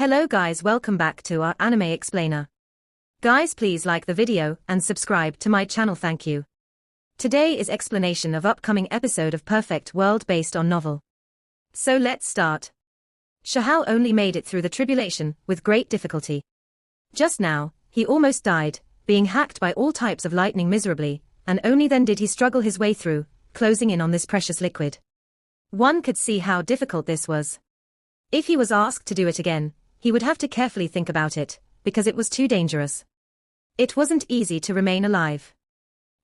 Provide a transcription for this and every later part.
Hello guys, welcome back to our anime explainer. Guys, please like the video and subscribe to my channel, thank you. Today is explanation of upcoming episode of Perfect World based on novel. So let's start. Shahao only made it through the tribulation with great difficulty. Just now, he almost died, being hacked by all types of lightning miserably, and only then did he struggle his way through, closing in on this precious liquid. One could see how difficult this was. If he was asked to do it again, he would have to carefully think about it, because it was too dangerous. It wasn't easy to remain alive.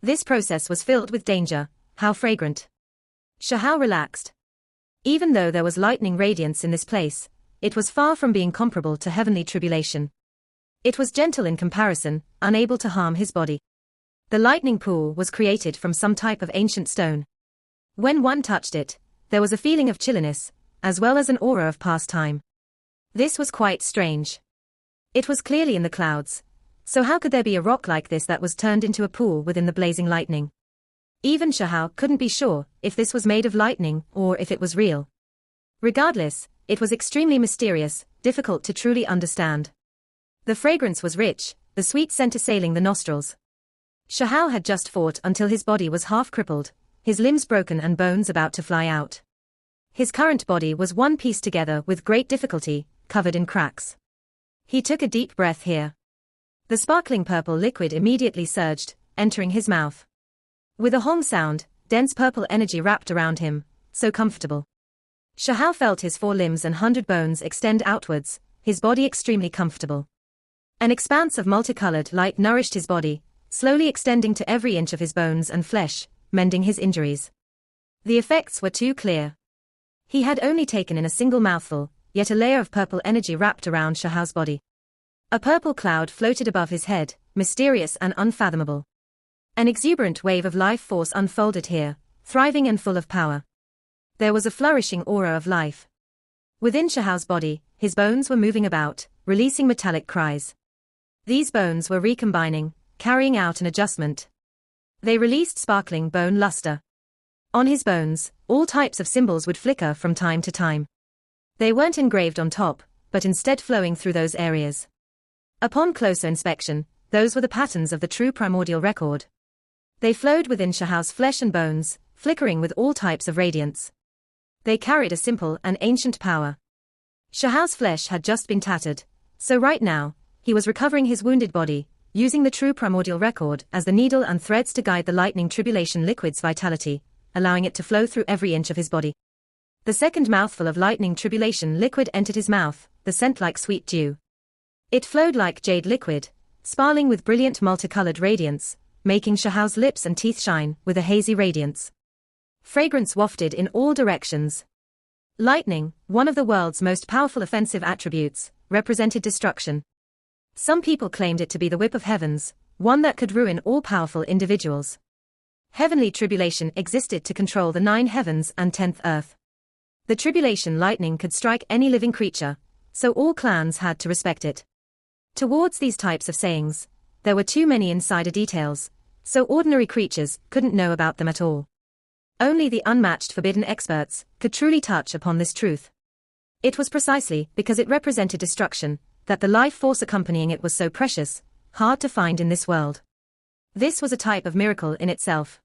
This process was filled with danger. How fragrant. Shahao relaxed. Even though there was lightning radiance in this place, it was far from being comparable to heavenly tribulation. It was gentle in comparison, unable to harm his body. The lightning pool was created from some type of ancient stone. When one touched it, there was a feeling of chilliness, as well as an aura of past time. This was quite strange. It was clearly in the clouds, so how could there be a rock like this that was turned into a pool within the blazing lightning? Even Shahao couldn't be sure if this was made of lightning or if it was real. Regardless, it was extremely mysterious, difficult to truly understand. The fragrance was rich, the sweet scent assailing the nostrils. Shahao had just fought until his body was half crippled, his limbs broken and bones about to fly out. His current body was one piece together with great difficulty, covered in cracks. He took a deep breath here. The sparkling purple liquid immediately surged, entering his mouth. With a hong sound, dense purple energy wrapped around him, so comfortable. Shahao felt his 4 limbs and 100 bones extend outwards, his body extremely comfortable. An expanse of multicolored light nourished his body, slowly extending to every inch of his bones and flesh, mending his injuries. The effects were too clear. He had only taken in a single mouthful, yet a layer of purple energy wrapped around Shahao's body. A purple cloud floated above his head, mysterious and unfathomable. An exuberant wave of life force unfolded here, thriving and full of power. There was a flourishing aura of life. Within Shahao's body, his bones were moving about, releasing metallic cries. These bones were recombining, carrying out an adjustment. They released sparkling bone luster. On his bones, all types of symbols would flicker from time to time. They weren't engraved on top, but instead flowing through those areas. Upon closer inspection, those were the patterns of the true primordial record. They flowed within Shahao's flesh and bones, flickering with all types of radiance. They carried a simple and ancient power. Shahao's flesh had just been tattered, so right now, he was recovering his wounded body, using the true primordial record as the needle and threads to guide the lightning tribulation liquid's vitality, allowing it to flow through every inch of his body. The second mouthful of lightning tribulation liquid entered his mouth, the scent like sweet dew. It flowed like jade liquid, sparkling with brilliant multicolored radiance, making Shahao's lips and teeth shine with a hazy radiance. Fragrance wafted in all directions. Lightning, one of the world's most powerful offensive attributes, represented destruction. Some people claimed it to be the whip of heavens, one that could ruin all-powerful individuals. Heavenly tribulation existed to control the 9 heavens and 10th earth. The tribulation lightning could strike any living creature, so all clans had to respect it. Towards these types of sayings, there were too many insider details, so ordinary creatures couldn't know about them at all. Only the unmatched forbidden experts could truly touch upon this truth. It was precisely because it represented destruction that the life force accompanying it was so precious, hard to find in this world. This was a type of miracle in itself.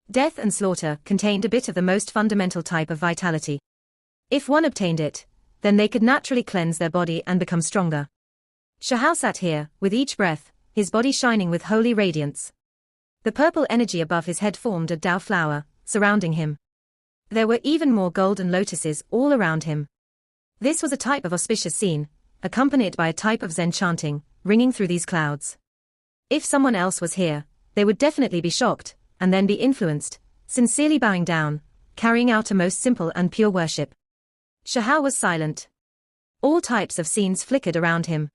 Death and slaughter contained a bit of the most fundamental type of vitality. If one obtained it, then they could naturally cleanse their body and become stronger. Shahao sat here, with each breath, his body shining with holy radiance. The purple energy above his head formed a Dao flower, surrounding him. There were even more golden lotuses all around him. This was a type of auspicious scene, accompanied by a type of Zen chanting, ringing through these clouds. If someone else was here, they would definitely be shocked, and then be influenced, sincerely bowing down, carrying out a most simple and pure worship. Shahao was silent. All types of scenes flickered around him.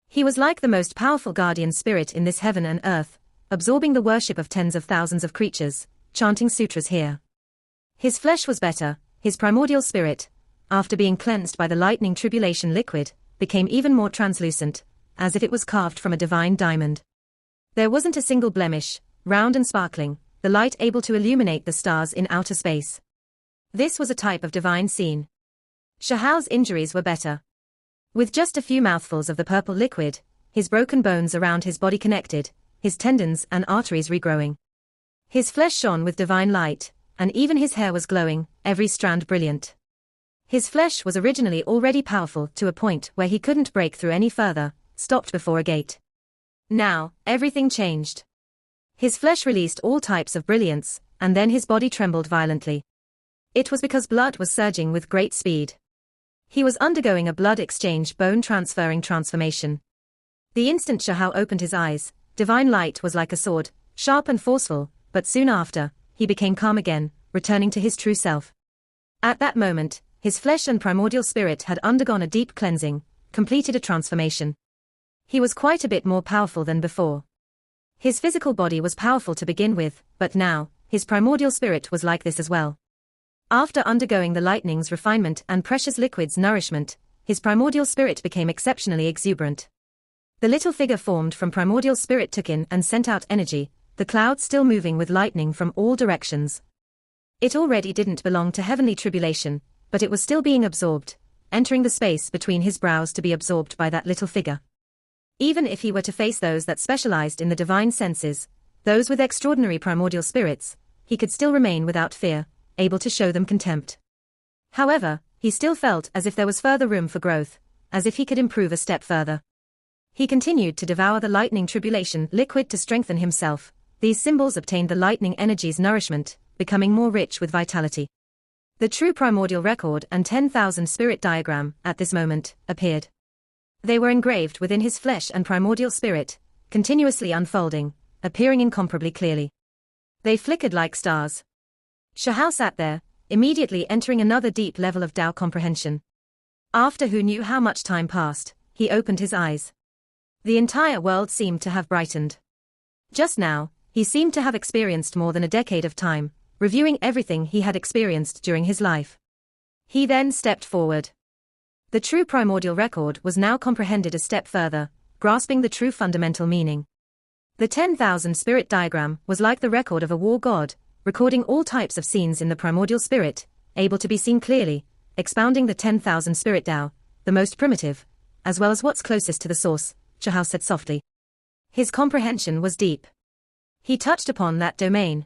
He was like the most powerful guardian spirit in this heaven and earth, absorbing the worship of tens of thousands of creatures, chanting sutras here. His flesh was better, his primordial spirit, after being cleansed by the lightning tribulation liquid, became even more translucent, as if it was carved from a divine diamond. There wasn't a single blemish, round and sparkling, the light able to illuminate the stars in outer space. This was a type of divine scene. Shahao's injuries were better. With just a few mouthfuls of the purple liquid, his broken bones around his body connected, his tendons and arteries regrowing. His flesh shone with divine light, and even his hair was glowing, every strand brilliant. His flesh was originally already powerful to a point where he couldn't break through any further, stopped before a gate. Now, everything changed. His flesh released all types of brilliance, and then his body trembled violently. It was because blood was surging with great speed. He was undergoing a blood exchange bone transferring transformation. The instant Shahao opened his eyes, divine light was like a sword, sharp and forceful, but soon after, he became calm again, returning to his true self. At that moment, his flesh and primordial spirit had undergone a deep cleansing, completed a transformation. He was quite a bit more powerful than before. His physical body was powerful to begin with, but now, his primordial spirit was like this as well. After undergoing the lightning's refinement and precious liquid's nourishment, his primordial spirit became exceptionally exuberant. The little figure formed from primordial spirit took in and sent out energy, the clouds still moving with lightning from all directions. It already didn't belong to heavenly tribulation, but it was still being absorbed, entering the space between his brows to be absorbed by that little figure. Even if he were to face those that specialized in the divine senses, those with extraordinary primordial spirits, he could still remain without fear, able to show them contempt. However, he still felt as if there was further room for growth, as if he could improve a step further. He continued to devour the lightning tribulation liquid to strengthen himself. These symbols obtained the lightning energy's nourishment, becoming more rich with vitality. The true primordial record and 10,000 spirit diagram, at this moment, appeared. They were engraved within his flesh and primordial spirit, continuously unfolding, appearing incomparably clearly. They flickered like stars. Shahao sat there, immediately entering another deep level of Tao comprehension. After who knew how much time passed, he opened his eyes. The entire world seemed to have brightened. Just now, he seemed to have experienced more than a decade of time, reviewing everything he had experienced during his life. He then stepped forward. The true primordial record was now comprehended a step further, grasping the true fundamental meaning. The 10,000 spirit diagram was like the record of a war god, recording all types of scenes in the primordial spirit, able to be seen clearly, expounding the 10,000 spirit Tao, the most primitive, as well as what's closest to the source, Shahao said softly. His comprehension was deep. He touched upon that domain.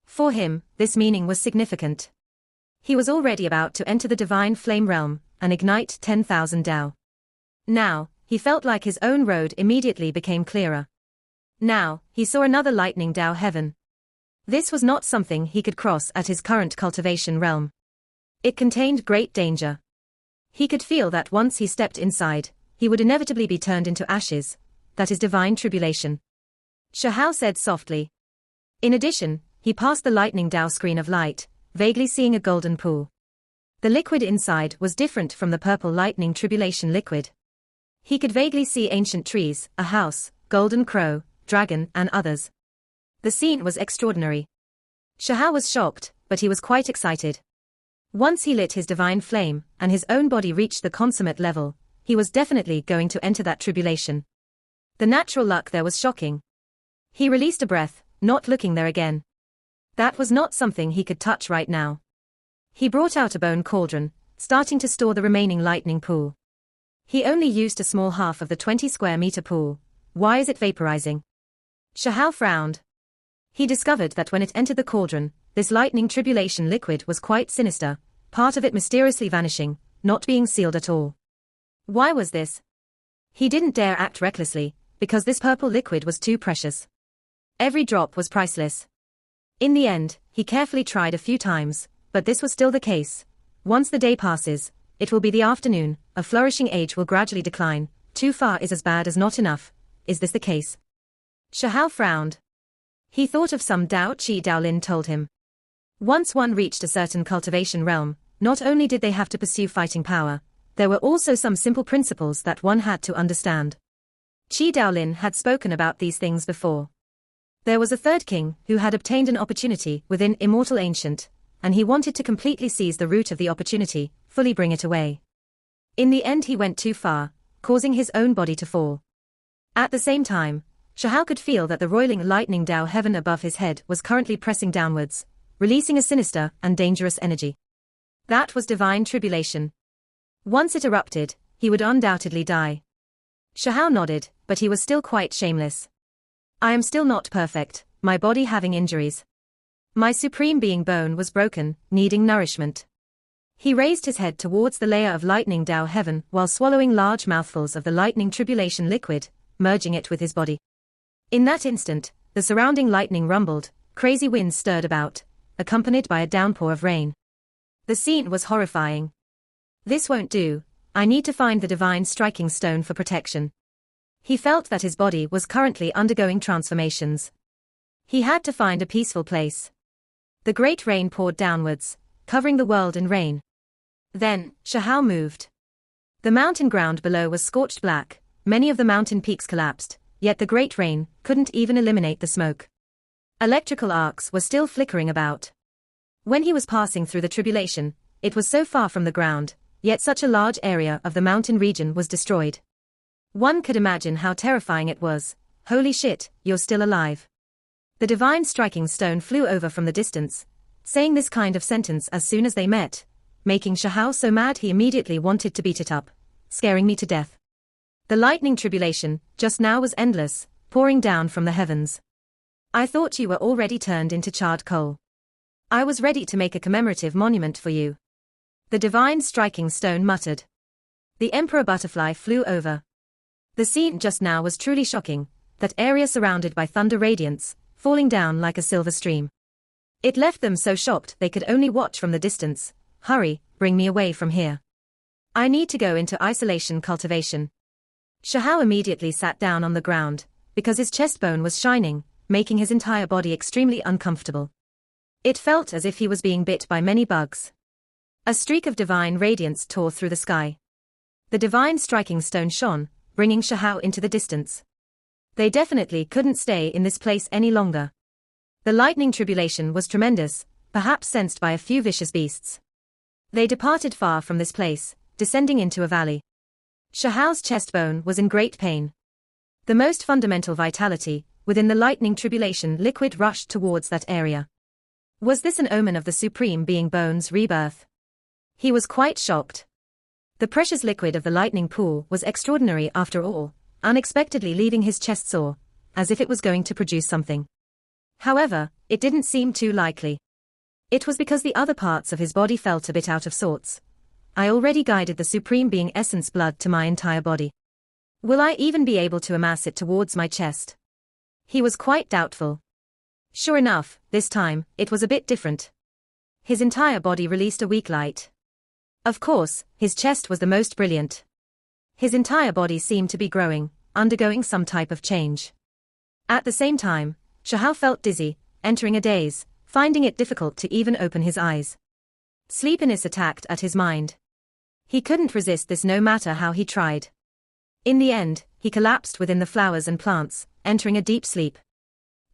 For him, this meaning was significant. He was already about to enter the divine flame realm and ignite 10,000 Tao. Now, he felt like his own road immediately became clearer. Now, he saw another lightning Tao heaven. This was not something he could cross at his current cultivation realm. It contained great danger. He could feel that once he stepped inside, he would inevitably be turned into ashes. That is divine tribulation. Shahao said softly. In addition, he passed the lightning Tao screen of light, vaguely seeing a golden pool. The liquid inside was different from the purple lightning tribulation liquid. He could vaguely see ancient trees, a house, golden crow, dragon, and others. The scene was extraordinary. Shahao was shocked, but he was quite excited. Once he lit his divine flame, and his own body reached the consummate level, he was definitely going to enter that tribulation. The natural luck there was shocking. He released a breath, not looking there again. That was not something he could touch right now. He brought out a bone cauldron, starting to store the remaining lightning pool. He only used a small half of the 20 square meter pool. Why is it vaporizing? Shahao frowned. He discovered that when it entered the cauldron, this lightning tribulation liquid was quite sinister, part of it mysteriously vanishing, not being sealed at all. Why was this? He didn't dare act recklessly, because this purple liquid was too precious. Every drop was priceless. In the end, he carefully tried a few times, but this was still the case. Once the day passes, it will be the afternoon, a flourishing age will gradually decline, too far is as bad as not enough. Is this the case? Shahao frowned. He thought of some Dao Qi Daolin told him. Once one reached a certain cultivation realm, not only did they have to pursue fighting power, there were also some simple principles that one had to understand. Qi Daolin had spoken about these things before. There was a third king who had obtained an opportunity within Immortal Ancient, and he wanted to completely seize the root of the opportunity, fully bring it away. In the end he went too far, causing his own body to fall. At the same time, Shahao could feel that the roiling lightning Tao heaven above his head was currently pressing downwards, releasing a sinister and dangerous energy. That was divine tribulation. Once it erupted, he would undoubtedly die. Shahao nodded, but he was still quite shameless. I am still not perfect, my body having injuries. My supreme being bone was broken, needing nourishment. He raised his head towards the layer of lightning Dao heaven while swallowing large mouthfuls of the lightning tribulation liquid, merging it with his body. In that instant, the surrounding lightning rumbled, crazy winds stirred about, accompanied by a downpour of rain. The scene was horrifying. This won't do, I need to find the divine striking stone for protection. He felt that his body was currently undergoing transformations. He had to find a peaceful place. The great rain poured downwards, covering the world in rain. Then, Shahao moved. The mountain ground below was scorched black, many of the mountain peaks collapsed, yet the great rain couldn't even eliminate the smoke. Electrical arcs were still flickering about. When he was passing through the tribulation, it was so far from the ground, yet such a large area of the mountain region was destroyed. One could imagine how terrifying it was. Holy shit, you're still alive. The divine striking stone flew over from the distance, saying this kind of sentence as soon as they met, making Shahao so mad he immediately wanted to beat it up, scaring me to death. The lightning tribulation, just now was endless, pouring down from the heavens. I thought you were already turned into charred coal. I was ready to make a commemorative monument for you. The divine striking stone muttered. The emperor butterfly flew over. The scene just now was truly shocking, that area surrounded by thunder radiance, falling down like a silver stream. It left them so shocked they could only watch from the distance. Hurry, bring me away from here. I need to go into isolation cultivation. Shahao immediately sat down on the ground, because his chest bone was shining, making his entire body extremely uncomfortable. It felt as if he was being bit by many bugs. A streak of divine radiance tore through the sky. The divine striking stone shone, bringing Shahao into the distance. They definitely couldn't stay in this place any longer. The lightning tribulation was tremendous, perhaps sensed by a few vicious beasts. They departed far from this place, descending into a valley. Shahao's chest bone was in great pain. The most fundamental vitality, within the lightning tribulation liquid rushed towards that area. Was this an omen of the supreme being bone's rebirth? He was quite shocked. The precious liquid of the lightning pool was extraordinary after all, unexpectedly leaving his chest sore, as if it was going to produce something. However, it didn't seem too likely. It was because the other parts of his body felt a bit out of sorts. I already guided the supreme being essence blood to my entire body. Will I even be able to amass it towards my chest? He was quite doubtful. Sure enough, this time, it was a bit different. His entire body released a weak light. Of course, his chest was the most brilliant. His entire body seemed to be growing, undergoing some type of change. At the same time, Shahao felt dizzy, entering a daze, finding it difficult to even open his eyes. Sleepiness attacked at his mind. He couldn't resist this no matter how he tried. In the end, he collapsed within the flowers and plants, entering a deep sleep.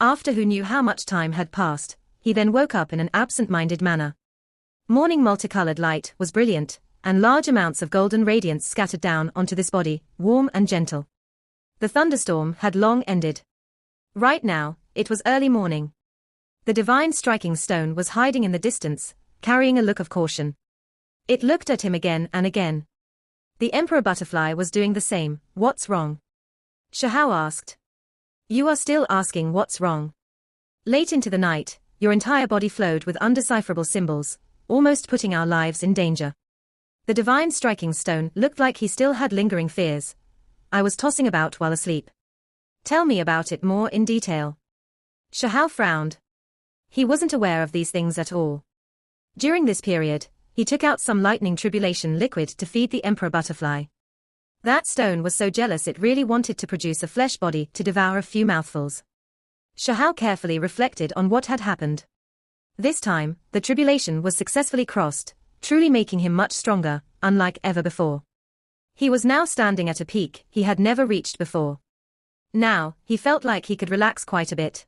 After who knew how much time had passed, he then woke up in an absent-minded manner. Morning multicolored light was brilliant, and large amounts of golden radiance scattered down onto this body, warm and gentle. The thunderstorm had long ended. Right now, it was early morning. The divine striking stone was hiding in the distance, carrying a look of caution. It looked at him again and again. The emperor butterfly was doing the same. What's wrong? Shahao asked. You are still asking what's wrong. Late into the night, your entire body flowed with undecipherable symbols, almost putting our lives in danger. The divine striking stone looked like he still had lingering fears. I was tossing about while asleep. Tell me about it more in detail. Shahao frowned. He wasn't aware of these things at all. During this period, he took out some lightning tribulation liquid to feed the emperor butterfly. That stone was so jealous it really wanted to produce a flesh body to devour a few mouthfuls. Shahao carefully reflected on what had happened. This time, the tribulation was successfully crossed, truly making him much stronger, unlike ever before. He was now standing at a peak he had never reached before. Now, he felt like he could relax quite a bit.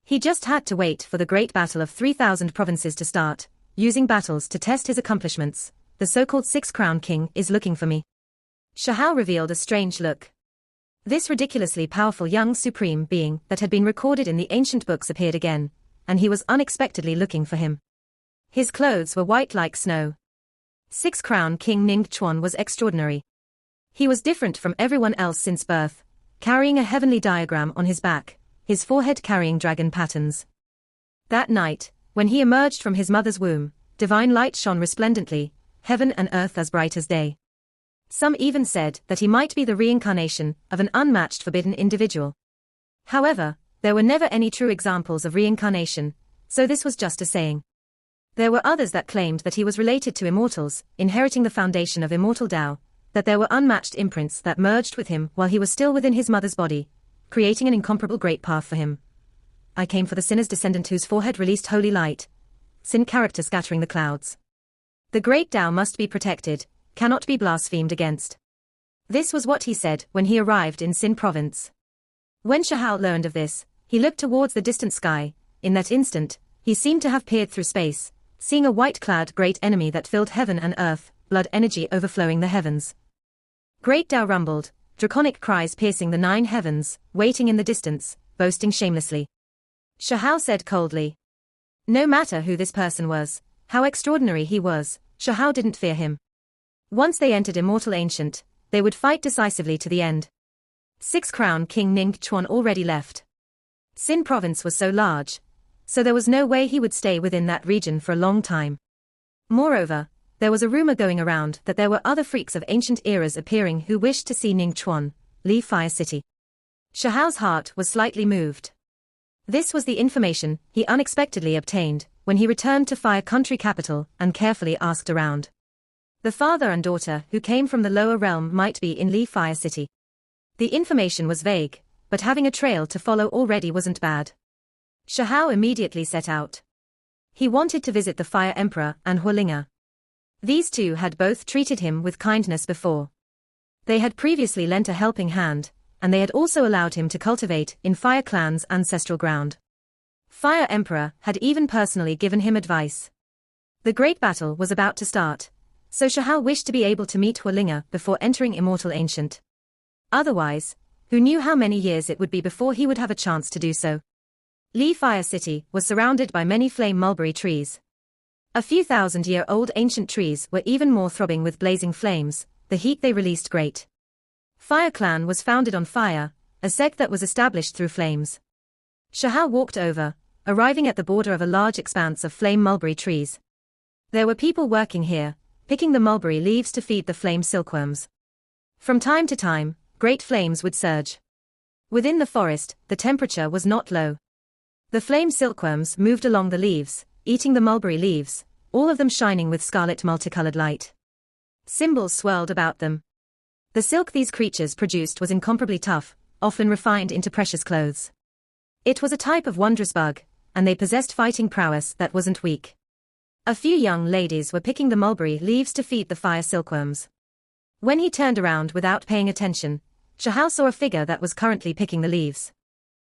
He just had to wait for the great battle of 3,000 provinces to start, using battles to test his accomplishments. The so-called six-crown king is looking for me. Shahao revealed a strange look. This ridiculously powerful young supreme being that had been recorded in the ancient books appeared again, and he was unexpectedly looking for him. His clothes were white like snow. Six-crown king Ning Chuan was extraordinary. He was different from everyone else since birth, carrying a heavenly diagram on his back, his forehead carrying dragon patterns. That night, when he emerged from his mother's womb, divine light shone resplendently, heaven and earth as bright as day. Some even said that he might be the reincarnation of an unmatched forbidden individual. However, there were never any true examples of reincarnation, so this was just a saying. There were others that claimed that he was related to immortals, inheriting the foundation of immortal Tao, that there were unmatched imprints that merged with him while he was still within his mother's body, creating an incomparable great path for him. I came for the sinner's descendant whose forehead released holy light, sin character scattering the clouds. The great Tao must be protected, cannot be blasphemed against. This was what he said when he arrived in Sin province. When Shahao learned of this, he looked towards the distant sky. In that instant, he seemed to have peered through space, seeing a white-clad great enemy that filled heaven and earth, blood energy overflowing the heavens. Great Tao rumbled, draconic cries piercing the 9 heavens, waiting in the distance, boasting shamelessly. Shahao said coldly. No matter who this person was, how extraordinary he was, Shahao didn't fear him. Once they entered Immortal Ancient, they would fight decisively to the end. 6 Crown King Ning Chuan already left. Sin province was so large, so there was no way he would stay within that region for a long time. Moreover, there was a rumor going around that there were other freaks of ancient eras appearing who wished to see Ning Chuan leave Fire City. Shahao's heart was slightly moved. This was the information he unexpectedly obtained when he returned to Fire Country capital and carefully asked around. The father and daughter who came from the lower realm might be in Li Fire City. The information was vague, but having a trail to follow already wasn't bad. Shahao immediately set out. He wanted to visit the Fire Emperor and Huolinga. These two had both treated him with kindness before. They had previously lent a helping hand, and they had also allowed him to cultivate in Fire Clan's ancestral ground. Fire Emperor had even personally given him advice. The great battle was about to start, so Shahao wished to be able to meet Huolinga before entering Immortal Ancient. Otherwise, who knew how many years it would be before he would have a chance to do so. Li Fire City was surrounded by many flame mulberry trees. A few thousand-year-old ancient trees were even more throbbing with blazing flames, the heat they released great. Fire Clan was founded on fire, a sect that was established through flames. Shahao walked over, arriving at the border of a large expanse of flame mulberry trees. There were people working here, picking the mulberry leaves to feed the flame silkworms. From time to time, great flames would surge. Within the forest, the temperature was not low. The flame silkworms moved along the leaves, eating the mulberry leaves, all of them shining with scarlet multicolored light. Symbols swirled about them. The silk these creatures produced was incomparably tough, often refined into precious clothes. It was a type of wondrous bug, and they possessed fighting prowess that wasn't weak. A few young ladies were picking the mulberry leaves to feed the fire silkworms. When he turned around without paying attention, Shahao saw a figure that was currently picking the leaves.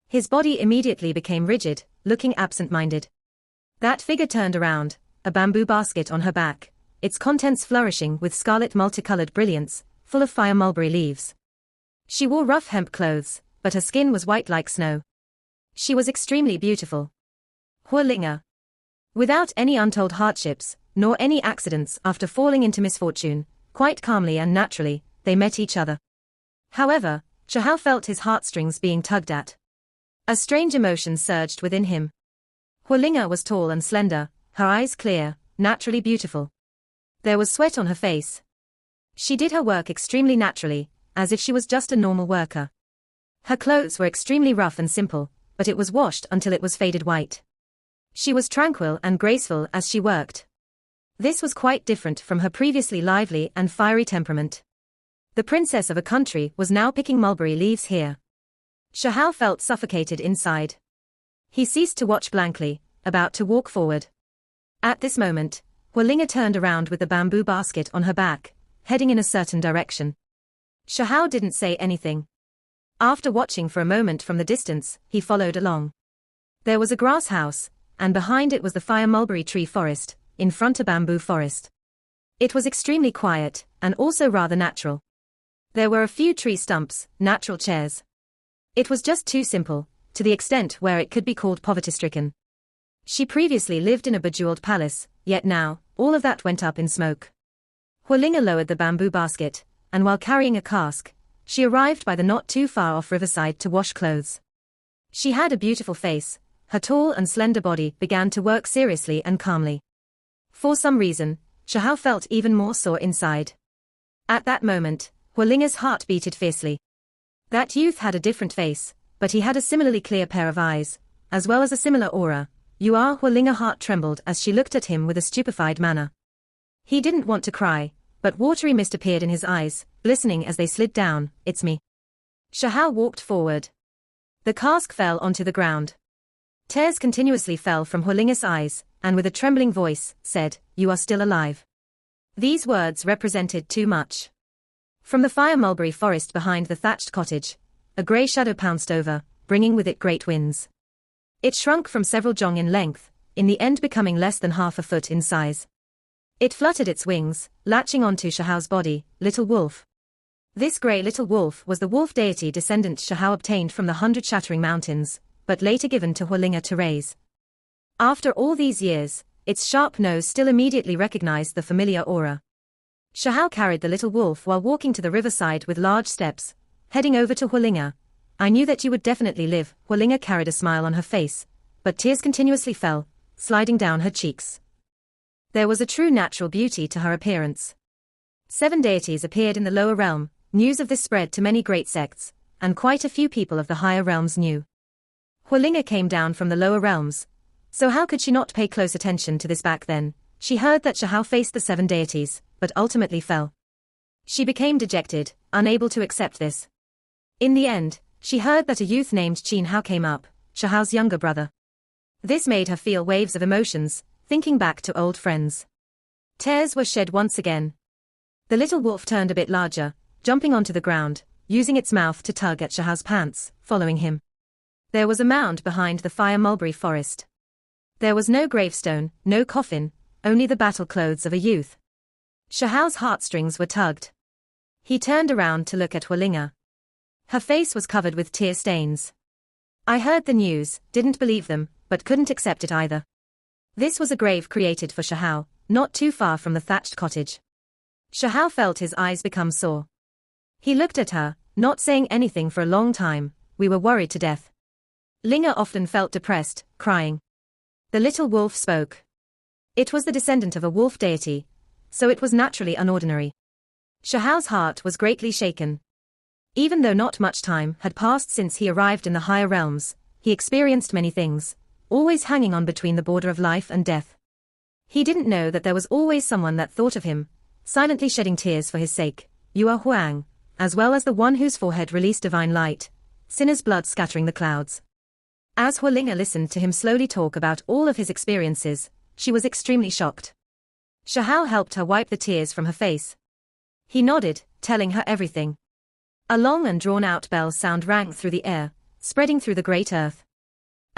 His body immediately became rigid, looking absent-minded. That figure turned around, a bamboo basket on her back, its contents flourishing with scarlet multicolored brilliance, full of fire mulberry leaves. She wore rough hemp clothes, but her skin was white like snow. She was extremely beautiful. Huolinga. Without any untold hardships, nor any accidents after falling into misfortune, quite calmly and naturally, they met each other. However, Shahao felt his heartstrings being tugged at. A strange emotion surged within him. Huolinga was tall and slender, her eyes clear, naturally beautiful. There was sweat on her face. She did her work extremely naturally, as if she was just a normal worker. Her clothes were extremely rough and simple, but it was washed until it was faded white. She was tranquil and graceful as she worked. This was quite different from her previously lively and fiery temperament. The princess of a country was now picking mulberry leaves here. Shahao felt suffocated inside. He ceased to watch blankly, about to walk forward. At this moment, Huolinga turned around with the bamboo basket on her back, heading in a certain direction. Shahao didn't say anything. After watching for a moment from the distance, he followed along. There was a grass house, and behind it was the fire mulberry tree forest, in front a bamboo forest. It was extremely quiet, and also rather natural. There were a few tree stumps, natural chairs. It was just too simple, to the extent where it could be called poverty-stricken. She previously lived in a bejeweled palace, yet now, all of that went up in smoke. Huolinga lowered the bamboo basket, and while carrying a cask, she arrived by the not too far off riverside to wash clothes. She had a beautiful face, her tall and slender body began to work seriously and calmly. For some reason, Shahao felt even more sore inside. At that moment, Hualinga's heart beated fiercely. That youth had a different face, but he had a similarly clear pair of eyes, as well as a similar aura. Hualinga's heart trembled as she looked at him with a stupefied manner. He didn't want to cry, but watery mist appeared in his eyes, glistening as they slid down. "It's me." Shahao walked forward. The cask fell onto the ground. Tears continuously fell from Hualinga's eyes, and with a trembling voice, said, "You are still alive." These words represented too much. From the fire mulberry forest behind the thatched cottage, a grey shadow pounced over, bringing with it great winds. It shrunk from several jong in length, in the end becoming less than half a foot in size. It fluttered its wings, latching onto Shahao's body, Little Wolf. This grey little wolf was the wolf deity descendant Shahao obtained from the 100 Shattering Mountains, but later given to Hualinga to raise. After all these years, its sharp nose still immediately recognized the familiar aura. Shahao carried the little wolf while walking to the riverside with large steps, heading over to Hualinga. "I knew that you would definitely live." Hualinga carried a smile on her face, but tears continuously fell, sliding down her cheeks. There was a true natural beauty to her appearance. 7 deities appeared in the lower realm. News of this spread to many great sects, and quite a few people of the higher realms knew. Hualinga came down from the lower realms, so how could she not pay close attention to this back then? She heard that Shahao faced the 7 deities, but ultimately fell. She became dejected, unable to accept this. In the end, she heard that a youth named Qin Hao came up, Shahao's younger brother. This made her feel waves of emotions, thinking back to old friends. Tears were shed once again. The little wolf turned a bit larger, jumping onto the ground, using its mouth to tug at Shahao's pants, following him. There was a mound behind the fire mulberry forest. There was no gravestone, no coffin, only the battle clothes of a youth. Shahao's heartstrings were tugged. He turned around to look at Hualinga. Her face was covered with tear stains. "I heard the news, didn't believe them, but couldn't accept it either." This was a grave created for Shahao, not too far from the thatched cottage. Shahao felt his eyes become sore. He looked at her, not saying anything for a long time. "We were worried to death." Linga often felt depressed, crying. The little wolf spoke. It was the descendant of a wolf deity, so it was naturally unordinary. Shahao's heart was greatly shaken. Even though not much time had passed since he arrived in the higher realms, he experienced many things, always hanging on between the border of life and death. He didn't know that there was always someone that thought of him, silently shedding tears for his sake, Yua Huang, as well as the one whose forehead released divine light, sinner's blood scattering the clouds. As Hualinga listened to him slowly talk about all of his experiences, she was extremely shocked. Shahao helped her wipe the tears from her face. He nodded, telling her everything. A long and drawn-out bell sound rang through the air, spreading through the great earth.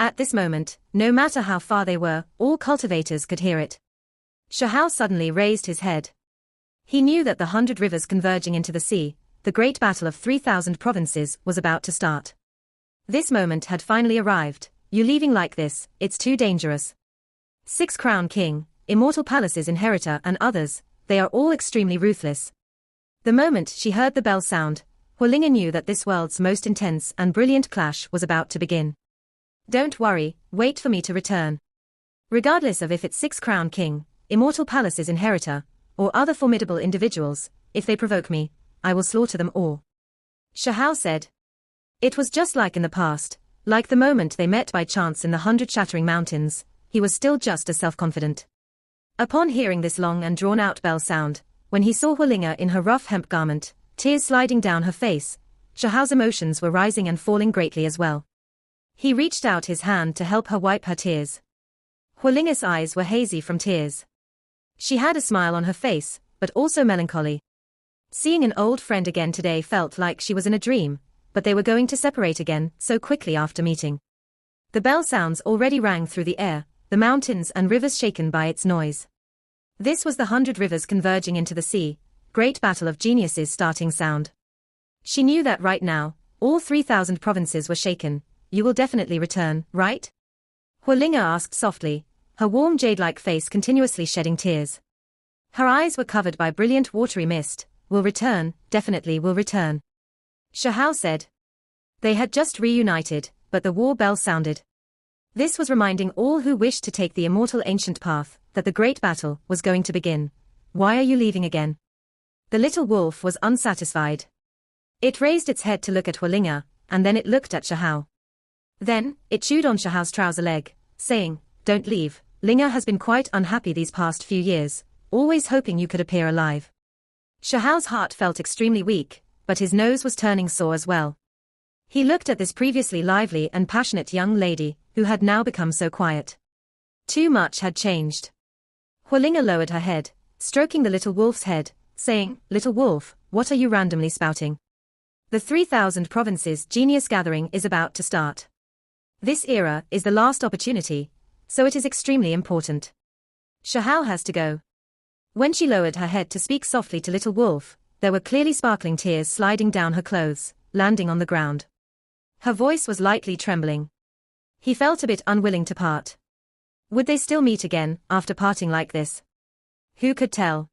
At this moment, no matter how far they were, all cultivators could hear it. Shahao suddenly raised his head. He knew that the 100 rivers converging into the sea, the great battle of 3,000 provinces, was about to start. This moment had finally arrived. "You leaving like this, it's too dangerous." 6 Crown King, Immortal Palace's inheritor and others, they are all extremely ruthless. The moment she heard the bell sound, Hualinga knew that this world's most intense and brilliant clash was about to begin. "Don't worry, wait for me to return. Regardless of if it's 6 Crown King, Immortal Palace's inheritor, or other formidable individuals, if they provoke me, I will slaughter them all." Shahao said. It was just like in the past, like the moment they met by chance in the 100 Shattering Mountains. He was still just as self-confident. Upon hearing this long and drawn-out bell sound, when he saw Hualinga in her rough hemp garment, tears sliding down her face, Shahao's emotions were rising and falling greatly as well. He reached out his hand to help her wipe her tears. Hualinga's eyes were hazy from tears. She had a smile on her face, but also melancholy. Seeing an old friend again today felt like she was in a dream, but they were going to separate again so quickly after meeting. The bell sounds already rang through the air, the mountains and rivers shaken by its noise. This was the 100 rivers converging into the sea, great battle of geniuses starting sound. She knew that right now, all 3,000 provinces were shaken. "You will definitely return, right?" Hualinga asked softly, her warm jade-like face continuously shedding tears. Her eyes were covered by brilliant watery mist, will return, definitely will return. Shahao said. They had just reunited, but the war bell sounded. This was reminding all who wished to take the immortal ancient path that the great battle was going to begin. Why are you leaving again? The little wolf was unsatisfied. It raised its head to look at Hualinga, and then it looked at Shahao. Then, it chewed on Shahao's trouser leg, saying, Don't leave, Linga has been quite unhappy these past few years, always hoping you could appear alive. Shahao's heart felt extremely weak, but his nose was turning sore as well. He looked at this previously lively and passionate young lady, who had now become so quiet. Too much had changed. Hualinga lowered her head, stroking the little wolf's head, saying, Little wolf, what are you randomly spouting? The 3000 provinces genius gathering is about to start. This era is the last opportunity, so it is extremely important. Shahao has to go. When she lowered her head to speak softly to Little Wolf, there were clearly sparkling tears sliding down her clothes, landing on the ground. Her voice was lightly trembling. He felt a bit unwilling to part. Would they still meet again, after parting like this? Who could tell?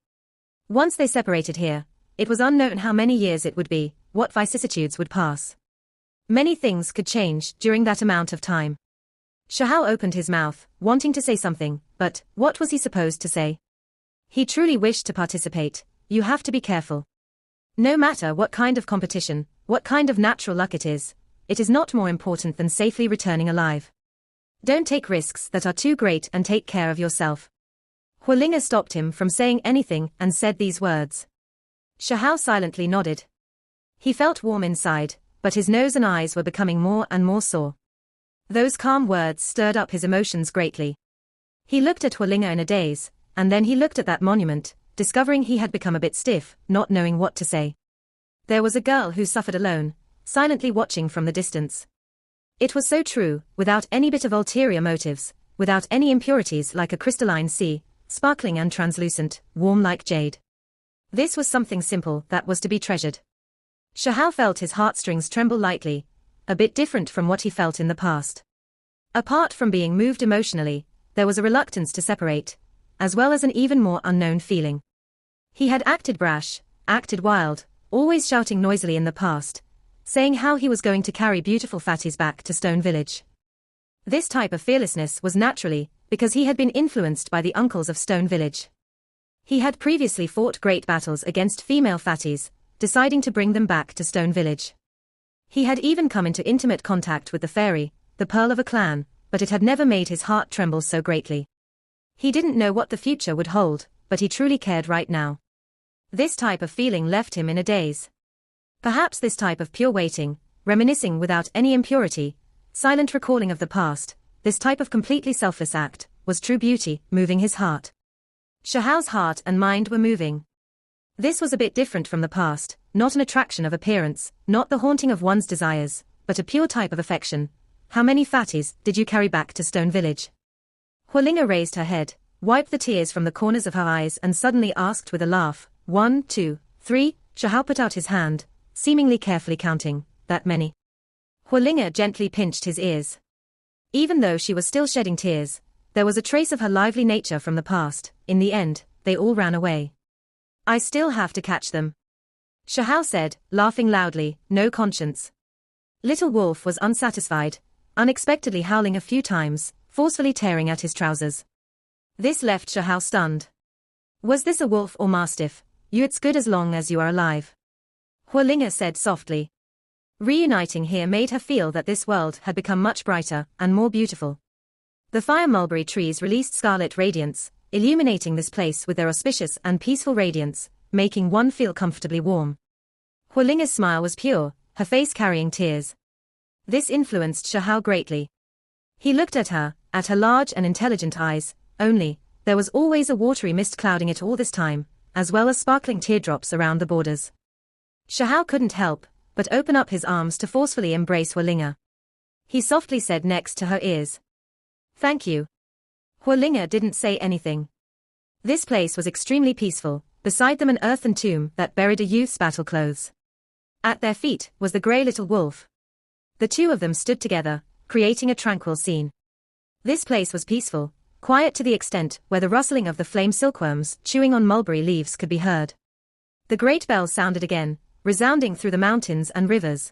Once they separated here, it was unknown how many years it would be, what vicissitudes would pass. Many things could change during that amount of time. Shahao opened his mouth, wanting to say something, but what was he supposed to say? He truly wished to participate. You have to be careful. No matter what kind of competition, what kind of natural luck it is not more important than safely returning alive. Don't take risks that are too great and take care of yourself. Hualinga stopped him from saying anything and said these words. Shahao silently nodded. He felt warm inside, but his nose and eyes were becoming more and more sore. Those calm words stirred up his emotions greatly. He looked at Hualinga in a daze, and then he looked at that monument, discovering he had become a bit stiff, not knowing what to say. There was a girl who suffered alone, silently watching from the distance. It was so true, without any bit of ulterior motives, without any impurities like a crystalline sea, sparkling and translucent, warm like jade. This was something simple that was to be treasured. Shahao felt his heartstrings tremble lightly, a bit different from what he felt in the past. Apart from being moved emotionally, there was a reluctance to separate, as well as an even more unknown feeling. He had acted brash, acted wild, always shouting noisily in the past, saying how he was going to carry beautiful fatties back to Stone Village. This type of fearlessness was naturally, because he had been influenced by the uncles of Stone Village. He had previously fought great battles against female fatties, deciding to bring them back to Stone Village. He had even come into intimate contact with the fairy, the pearl of a clan, but it had never made his heart tremble so greatly. He didn't know what the future would hold, but he truly cared right now. This type of feeling left him in a daze. Perhaps this type of pure waiting, reminiscing without any impurity, silent recalling of the past, this type of completely selfless act, was true beauty, moving his heart. Shahao's heart and mind were moving. This was a bit different from the past, not an attraction of appearance, not the haunting of one's desires, but a pure type of affection. How many fatties did you carry back to Stone Village? Hualinga raised her head, wiped the tears from the corners of her eyes and suddenly asked with a laugh, 1, 2, 3, Shahao put out his hand, seemingly carefully counting, that many. Hualinga gently pinched his ears. Even though she was still shedding tears, there was a trace of her lively nature from the past. In the end, they all ran away. I still have to catch them. Shahao said, laughing loudly, no conscience. Little Wolf was unsatisfied, unexpectedly howling a few times, forcefully tearing at his trousers. This left Shahao stunned. Was this a wolf or mastiff? It's good as long as you are alive. Hualinga said softly. Reuniting here made her feel that this world had become much brighter and more beautiful. The fire mulberry trees released scarlet radiance, illuminating this place with their auspicious and peaceful radiance, making one feel comfortably warm. Hualinga's smile was pure, her face carrying tears. This influenced Shahao greatly. He looked at her large and intelligent eyes, only, there was always a watery mist clouding it all this time, as well as sparkling teardrops around the borders. Shahao couldn't help but open up his arms to forcefully embrace Hualinga. He softly said next to her ears. Thank you. Hualinga didn't say anything. This place was extremely peaceful, beside them an earthen tomb that buried a youth's battle clothes. At their feet was the grey little wolf. The two of them stood together, creating a tranquil scene. This place was peaceful, quiet to the extent where the rustling of the flame silkworms chewing on mulberry leaves could be heard. The great bell sounded again, resounding through the mountains and rivers.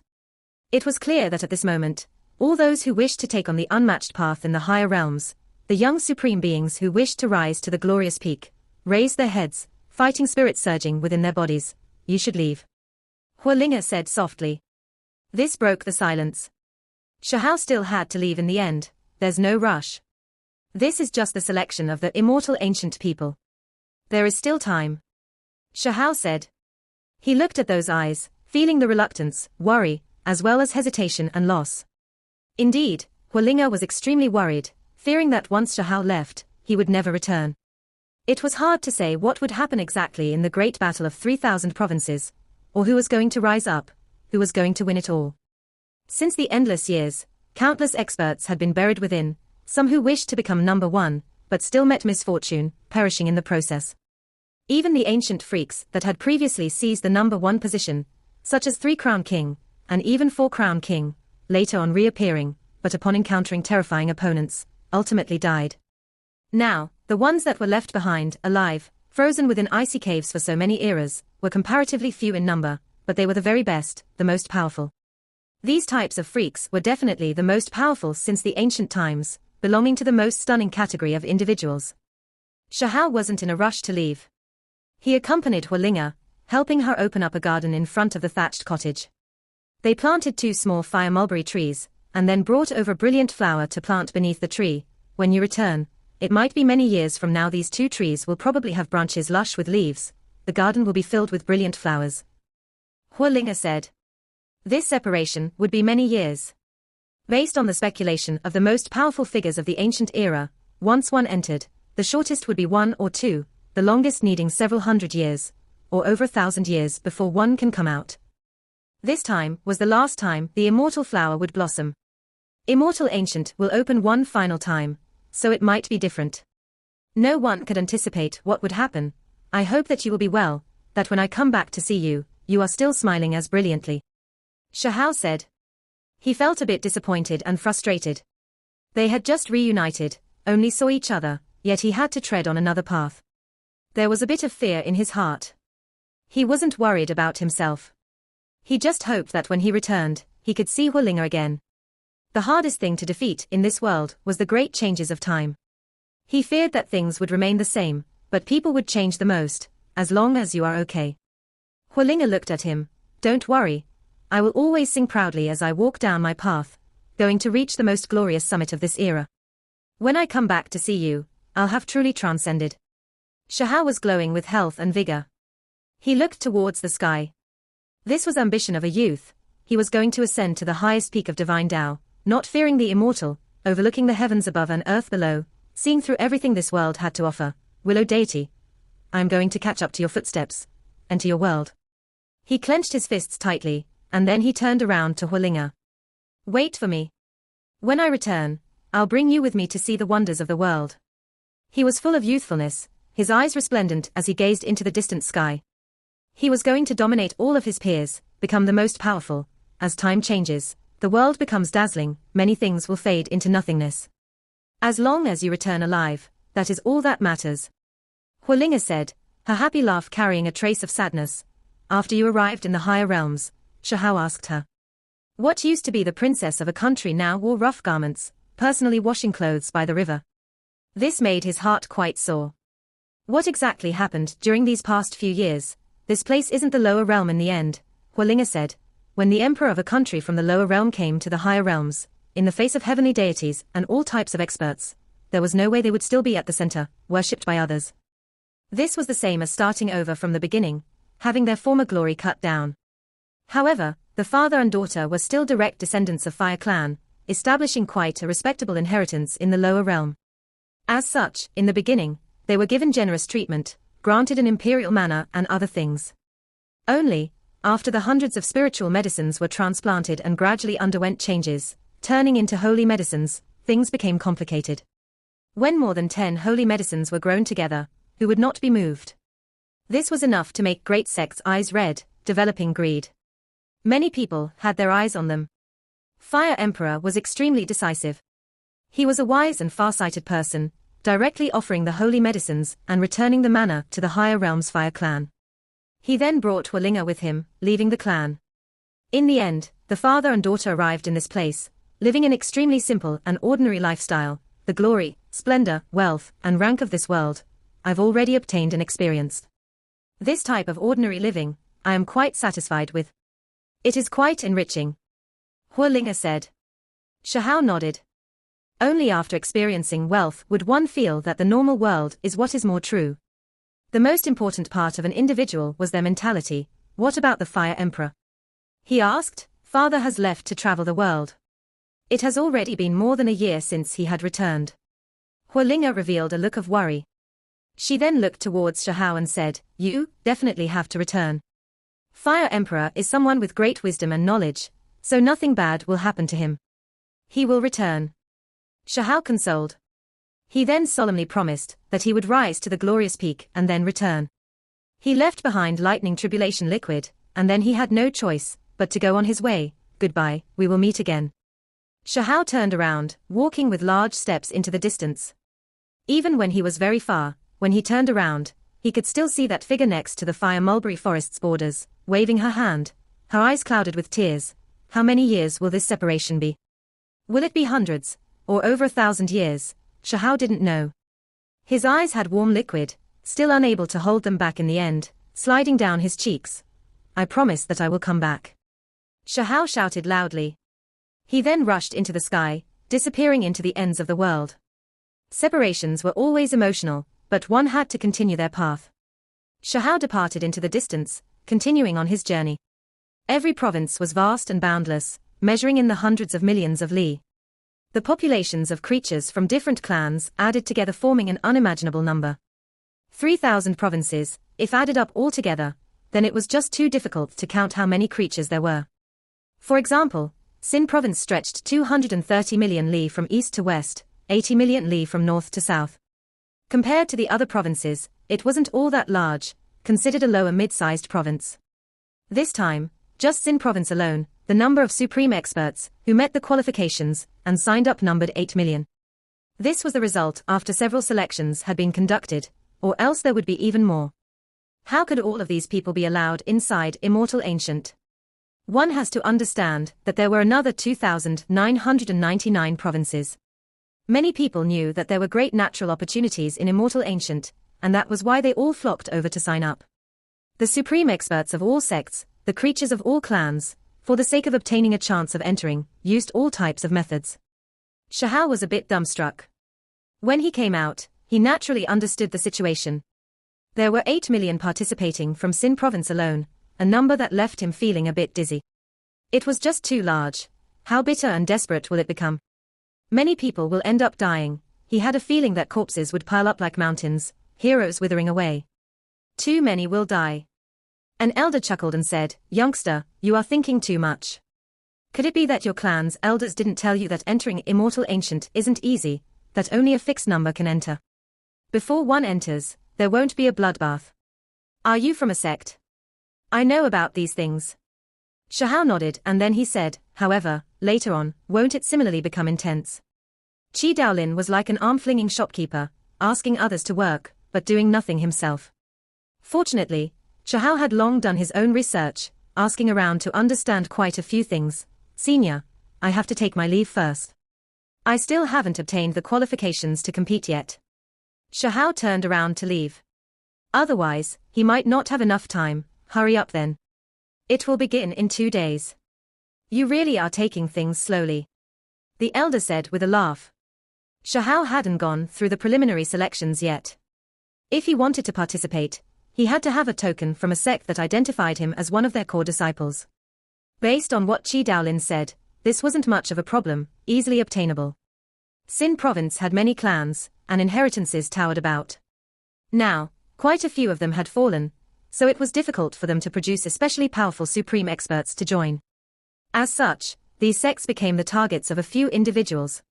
It was clear that at this moment, all those who wished to take on the unmatched path in the higher realms, the young supreme beings who wished to rise to the glorious peak, raised their heads, fighting spirits surging within their bodies. You should leave. Huolinga said softly. This broke the silence. Shahao still had to leave in the end. There's no rush. This is just the selection of the immortal ancient people. There is still time. Shahao said. He looked at those eyes, feeling the reluctance, worry, as well as hesitation and loss. Indeed, Huolinga was extremely worried, fearing that once Shahao left, he would never return. It was hard to say what would happen exactly in the great battle of 3,000 provinces, or who was going to rise up, who was going to win it all. Since the endless years, countless experts had been buried within, some who wished to become number one, but still met misfortune, perishing in the process. Even the ancient freaks that had previously seized the number one position, such as 3-Crown King, and even 4-Crown King, later on reappearing, but upon encountering terrifying opponents, ultimately died. Now, the ones that were left behind, alive, frozen within icy caves for so many eras, were comparatively few in number, but they were the very best, the most powerful. These types of freaks were definitely the most powerful since the ancient times, belonging to the most stunning category of individuals. Shahao wasn't in a rush to leave. He accompanied Huolinga, helping her open up a garden in front of the thatched cottage. They planted 2 small fire mulberry trees, and then brought over brilliant flower to plant beneath the tree. When you return, it might be many years from now, these 2 trees will probably have branches lush with leaves. The garden will be filled with brilliant flowers. Huolinga said. This separation would be many years. Based on the speculation of the most powerful figures of the ancient era, once one entered, the shortest would be 1 or 2, the longest needing several hundred years, or over 1,000 years before one can come out. This time was the last time the immortal flower would blossom. Immortal Ancient will open one final time, so it might be different. No one could anticipate what would happen. I hope that you will be well, that when I come back to see you, you are still smiling as brilliantly. Shahao said. He felt a bit disappointed and frustrated. They had just reunited, only saw each other, yet he had to tread on another path. There was a bit of fear in his heart. He wasn't worried about himself. He just hoped that when he returned, he could see Huolinga again. The hardest thing to defeat in this world was the great changes of time. He feared that things would remain the same, but people would change the most, as long as you are okay. Huolinga looked at him. Don't worry. I will always sing proudly as I walk down my path, going to reach the most glorious summit of this era. When I come back to see you, I'll have truly transcended. Shahao was glowing with health and vigor. He looked towards the sky. This was ambition of a youth. He was going to ascend to the highest peak of divine Tao, not fearing the immortal, overlooking the heavens above and earth below, seeing through everything this world had to offer. Willow deity, I am going to catch up to your footsteps, and to your world. He clenched his fists tightly, and then he turned around to Huolinga. Wait for me. When I return, I'll bring you with me to see the wonders of the world. He was full of youthfulness, his eyes resplendent as he gazed into the distant sky. He was going to dominate all of his peers, become the most powerful. As time changes, the world becomes dazzling, many things will fade into nothingness. As long as you return alive, that is all that matters. Huolinga said, her happy laugh carrying a trace of sadness. After you arrived in the higher realms, Shahao asked her. What used to be the princess of a country now wore rough garments, personally washing clothes by the river. This made his heart quite sore. What exactly happened during these past few years? This place isn't the lower realm in the end, Huolinga said. When the emperor of a country from the lower realm came to the higher realms, in the face of heavenly deities and all types of experts, there was no way they would still be at the center, worshipped by others. This was the same as starting over from the beginning, having their former glory cut down. However, the father and daughter were still direct descendants of Fire Clan, establishing quite a respectable inheritance in the lower realm. As such, in the beginning, they were given generous treatment, granted an imperial manor and other things. Only, after the hundreds of spiritual medicines were transplanted and gradually underwent changes, turning into holy medicines, things became complicated. When more than 10 holy medicines were grown together, who would not be moved? This was enough to make great sects' eyes red, developing greed. Many people had their eyes on them. Fire Emperor was extremely decisive. He was a wise and far-sighted person, directly offering the holy medicines and returning the manor to the higher realms Fire Clan. He then brought Hualinga with him, leaving the clan. In the end, the father and daughter arrived in this place, living an extremely simple and ordinary lifestyle. The glory, splendor, wealth, and rank of this world, I've already obtained and experienced. This type of ordinary living, I am quite satisfied with. It is quite enriching. Hualinga said. Shahao nodded. Only after experiencing wealth would one feel that the normal world is what is more true. The most important part of an individual was their mentality. What about the Fire Emperor? He asked. Father has left to travel the world. It has already been more than a year since he had returned. Hualinga revealed a look of worry. She then looked towards Shahao and said, You definitely have to return. Fire Emperor is someone with great wisdom and knowledge, so nothing bad will happen to him. He will return. Shahao consoled. He then solemnly promised that he would rise to the glorious peak and then return. He left behind lightning tribulation liquid, and then he had no choice but to go on his way. Goodbye, we will meet again. Shahao turned around, walking with large steps into the distance. Even when he was very far, when he turned around, he could still see that figure next to the fire mulberry forest's borders, waving her hand, her eyes clouded with tears. How many years will this separation be? Will it be hundreds, or over 1,000 years? Shahao didn't know. His eyes had warm liquid, still unable to hold them back in the end, sliding down his cheeks. I promise that I will come back. Shahao shouted loudly. He then rushed into the sky, disappearing into the ends of the world. Separations were always emotional, but one had to continue their path. Shahao departed into the distance, continuing on his journey. Every province was vast and boundless, measuring in the hundreds of millions of li. The populations of creatures from different clans added together forming an unimaginable number. 3,000 provinces, if added up all together, then it was just too difficult to count how many creatures there were. For example, Xin province stretched 230 million li from east to west, 80 million li from north to south. Compared to the other provinces, it wasn't all that large, considered a lower mid-sized province. This time, just Xin province alone, the number of supreme experts who met the qualifications and signed up numbered 8 million. This was the result after several selections had been conducted, or else there would be even more. How could all of these people be allowed inside Immortal Ancient? One has to understand that there were another 2,999 provinces. Many people knew that there were great natural opportunities in Immortal Ancient, and that was why they all flocked over to sign up. The supreme experts of all sects, the creatures of all clans, for the sake of obtaining a chance of entering, used all types of methods. Shahao was a bit dumbstruck. When he came out, he naturally understood the situation. There were 8 million participating from Xin province alone, a number that left him feeling a bit dizzy. It was just too large. How bitter and desperate will it become? Many people will end up dying. He had a feeling that corpses would pile up like mountains, heroes withering away. Too many will die. An elder chuckled and said, Youngster, you are thinking too much. Could it be that your clan's elders didn't tell you that entering Immortal Ancient isn't easy, that only a fixed number can enter? Before one enters, there won't be a bloodbath. Are you from a sect? I know about these things. Shahao nodded and then he said, however, later on, won't it similarly become intense? Qi Daolin was like an arm-flinging shopkeeper, asking others to work, but doing nothing himself. Fortunately, Shahao had long done his own research, asking around to understand quite a few things. Senior, I have to take my leave first. I still haven't obtained the qualifications to compete yet. Shahao turned around to leave. Otherwise, he might not have enough time. Hurry up then. It will begin in 2 days. You really are taking things slowly. The elder said with a laugh. Shahao hadn't gone through the preliminary selections yet. If he wanted to participate, he had to have a token from a sect that identified him as one of their core disciples. Based on what Qi Daolin said, this wasn't much of a problem, easily obtainable. Xin province had many clans, and inheritances towered about. Now, quite a few of them had fallen, so it was difficult for them to produce especially powerful supreme experts to join. As such, these sects became the targets of a few individuals.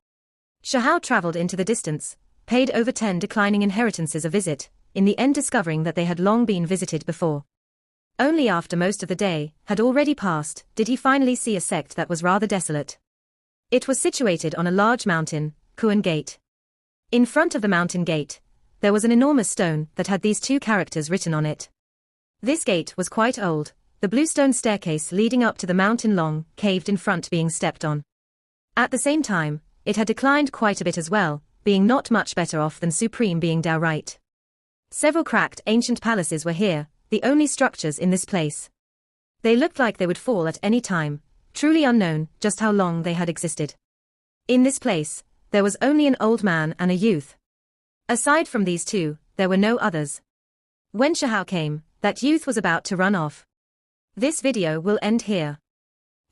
Shahao traveled into the distance, paid over 10 declining inheritances a visit, in the end discovering that they had long been visited before. Only after most of the day had already passed did he finally see a sect that was rather desolate. It was situated on a large mountain, Kuan Gate. In front of the mountain gate, there was an enormous stone that had these 2 characters written on it. This gate was quite old, the bluestone staircase leading up to the mountain long, caved in front being stepped on. At the same time, it had declined quite a bit as well, being not much better off than Supreme being downright. Several cracked ancient palaces were here, the only structures in this place. They looked like they would fall at any time, truly unknown just how long they had existed. In this place, there was only an old man and a youth. Aside from these two, there were no others. When Shahao came, that youth was about to run off. This video will end here.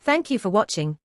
Thank you for watching.